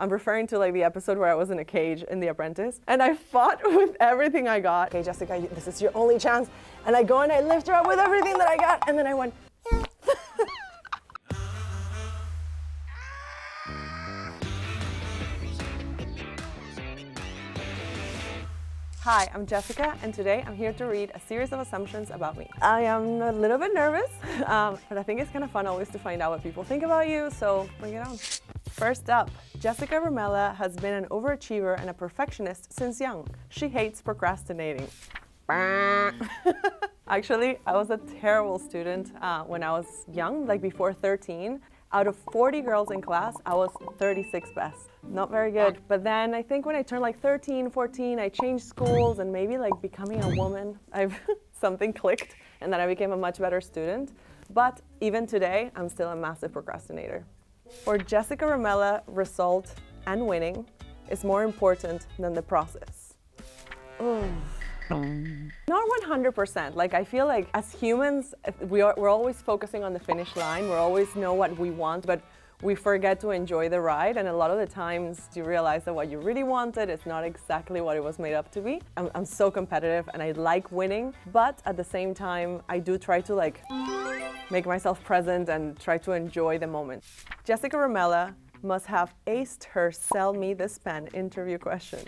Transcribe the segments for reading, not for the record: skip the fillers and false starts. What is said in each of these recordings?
I'm referring to like the episode where I was in a cage in The Apprentice, and I fought with everything I got. Okay, Jessica, this is your only chance. And I go and I lift her up with everything that I got, and then I went, yeah. Hi, I'm Jessica, and today I'm here to read a series of assumptions about me. I am a little bit nervous, but I think it's kind of fun always to find out what people think about you, so bring it on. First up, Jessica Ramella has been an overachiever and a perfectionist since young. She hates procrastinating. Actually, I was a terrible student when I was young, like before 13. Out of 40 girls in class, I was 36th best. Not very good. But then I think when I turned like 13, 14, I changed schools and maybe like becoming a woman, something clicked and then I became a much better student. But even today, I'm still a massive procrastinator. For Jessica Ramella, result and winning is more important than the process. Not 100%. Like I feel like as humans, we're always focusing on the finish line. We always know what we want, but we forget to enjoy the ride. And a lot of the times you realize that what you really wanted is not exactly what it was made up to be. I'm so competitive and I like winning, but at the same time, I do try to like make myself present and try to enjoy the moment. Jessica Ramella must have aced her "sell me this pen" interview question.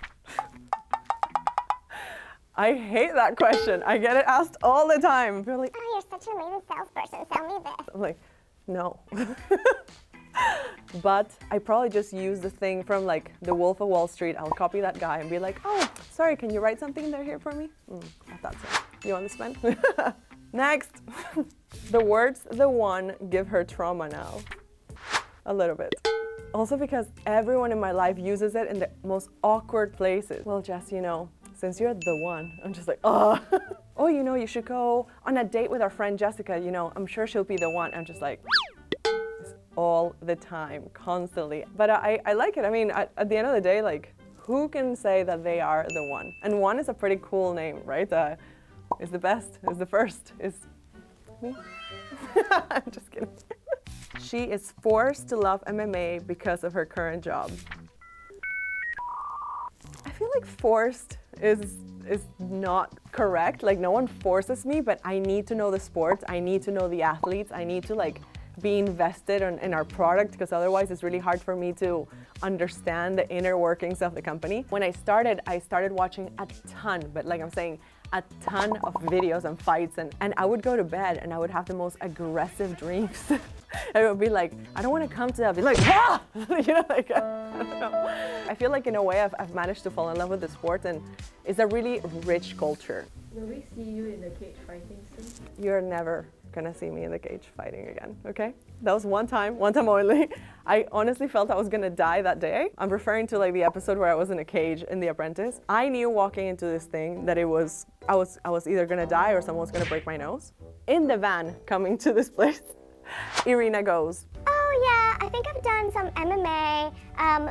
I hate that question. I get it asked all the time. People are like, oh, you're such an amazing salesperson. Sell me this. I'm like, no. But I probably just use the thing from like The Wolf of Wall Street. I'll copy that guy and be like, oh, sorry, can you write something there here for me? That's it. You want this pen? Next. The words "the one" give her trauma now. A little bit. Also because everyone in my life uses it in the most awkward places. Well, Jess, you know, since you're the one, I'm just like, oh. Oh, you know, you should go on a date with our friend Jessica. You know, I'm sure she'll be the one. I'm just like, all the time, constantly. But I like it. I mean, at the end of the day, like, who can say that they are the one? And one is a pretty cool name, right? Is the best, is the first, is me. I'm just kidding. She is forced to love MMA because of her current job. I feel like forced is not correct. Like no one forces me, but I need to know the sports. I need to know the athletes. I need to like be invested in our product because otherwise it's really hard for me to understand the inner workings of the company. When I started watching a ton, but like I'm saying, a ton of videos and fights and I would go to bed and I would have the most aggressive dreams. It would be like, I don't want to come to that. I'd be like, ah! You know, like, I don't know. I feel like in a way I've managed to fall in love with the sport and it's a really rich culture. Will we see you in the cage fighting soon? You're never gonna see me in the cage fighting again, okay? That was one time only. I honestly felt I was gonna die that day. I'm referring to like the episode where I was in a cage in The Apprentice. I knew walking into this thing that I was either gonna die or someone was gonna break my nose. In the van coming to this place, Irina goes, oh yeah, I think I've done some MMA,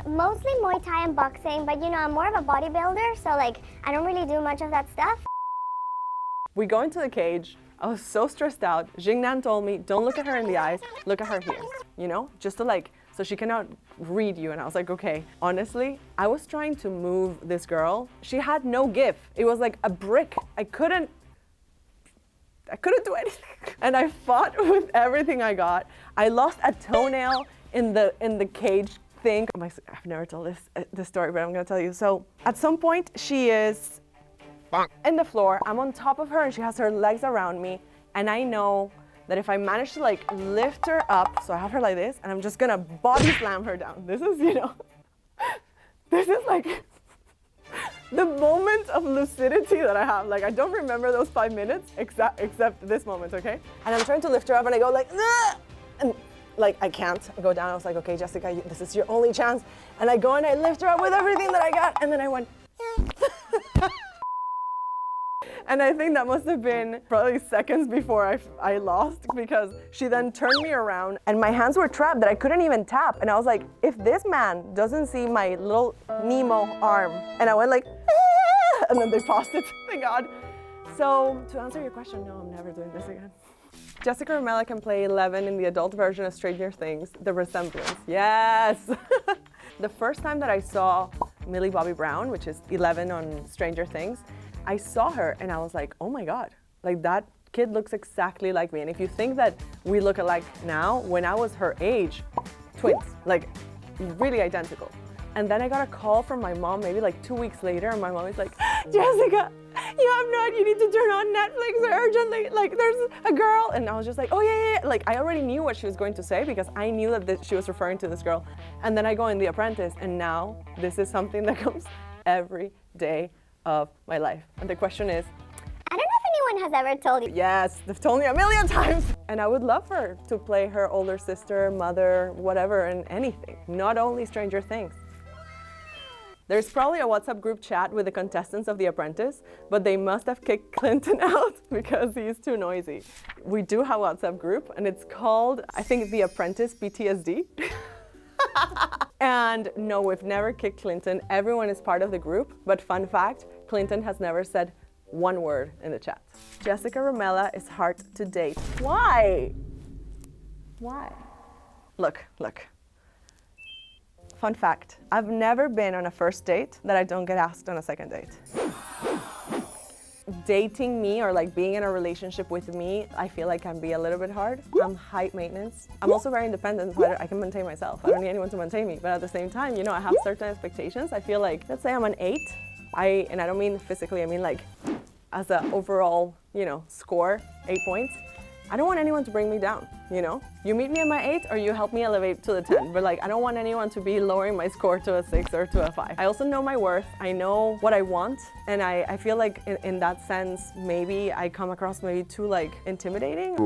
mostly Muay Thai and boxing, but you know, I'm more of a bodybuilder, so like, I don't really do much of that stuff. We go into the cage. I was so stressed out. Jingnan told me, don't look at her in the eyes, look at her here, you know? Just to like, so she cannot read you. And I was like, okay. Honestly, I was trying to move this girl. She had no give. It was like a brick. I couldn't do anything. And I fought with everything I got. I lost a toenail in the cage thing. I've never told this story, but I'm gonna tell you. So at some point, she is in the floor, I'm on top of her and she has her legs around me and I know that if I manage to like lift her up, so I have her like this and I'm just gonna body slam her down. This is, you know, this is like the moment of lucidity that I have. Like I don't remember those 5 minutes except this moment, okay? And I'm trying to lift her up and I go like, nah! And like I can't go down. I was like, okay, Jessica, this is your only chance. And I go and I lift her up with everything that I got and then I went, yeah. And I think that must have been probably seconds before I lost because she then turned me around and my hands were trapped that I couldn't even tap. And I was like, if this man doesn't see my little Nemo arm, and I went like, ah! And then they paused it, thank God. So to answer your question, no, I'm never doing this again. Jessica Ramella can play 11 in the adult version of Stranger Things, The Resemblance. Yes! The first time that I saw Millie Bobby Brown, which is 11 on Stranger Things, I saw her and I was like, oh my God, like that kid looks exactly like me. And if you think that we look alike now, when I was her age, twins, like really identical. And then I got a call from my mom maybe like 2 weeks later, and my mom is like, Jessica, you need to turn on Netflix urgently, like there's a girl. And I was just like, oh yeah. Like I already knew what she was going to say because I knew that she was referring to this girl. And then I go in The Apprentice, and now this is something that comes every day of my life. And the question is, I don't know if anyone has ever told you. yes, they've told me a million times. And I would love her to play her older sister, mother, whatever, in anything, not only Stranger Things. There's probably a WhatsApp group chat with the contestants of The Apprentice, but they must have kicked Clinton out because he's too noisy. We do have a WhatsApp group, and it's called, I think, The Apprentice PTSD. And no, we've never kicked Clinton. Everyone is part of the group, but fun fact, Clinton has never said one word in the chat. Jessica Ramella is hard to date. Why? Why? Look. Fun fact, I've never been on a first date that I don't get asked on a second date. Dating me or like being in a relationship with me, I feel like can be a little bit hard. I'm high maintenance. I'm also very independent, so I can maintain myself. I don't need anyone to maintain me, but at the same time, I have certain expectations. I feel like, let's say I'm an 8, and I don't mean physically, I mean like as an overall, score, 8 points. I don't want anyone to bring me down, You meet me at my 8 or you help me elevate to the 10, but like I don't want anyone to be lowering my score to a 6 or to a 5. I also know my worth, I know what I want, and I feel like in that sense, maybe I come across maybe too like intimidating.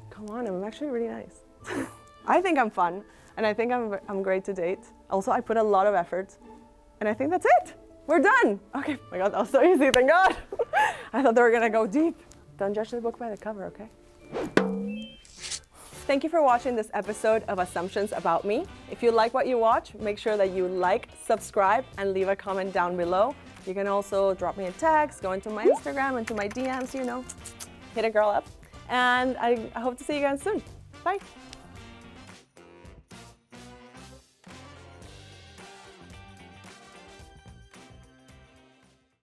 Come on, I'm actually really nice. I think I'm fun, and I think I'm great to date. Also, I put a lot of effort, and I think that's it. We're done. Okay, oh my God, that was so easy, thank God. I thought they were gonna go deep. Don't judge the book by the cover, okay? Thank you for watching this episode of Assumptions About Me. If you like what you watch, make sure that you like, subscribe, and leave a comment down below. You can also drop me a text, go into my Instagram, into my DMs, hit a girl up. And I hope to see you guys soon. Bye.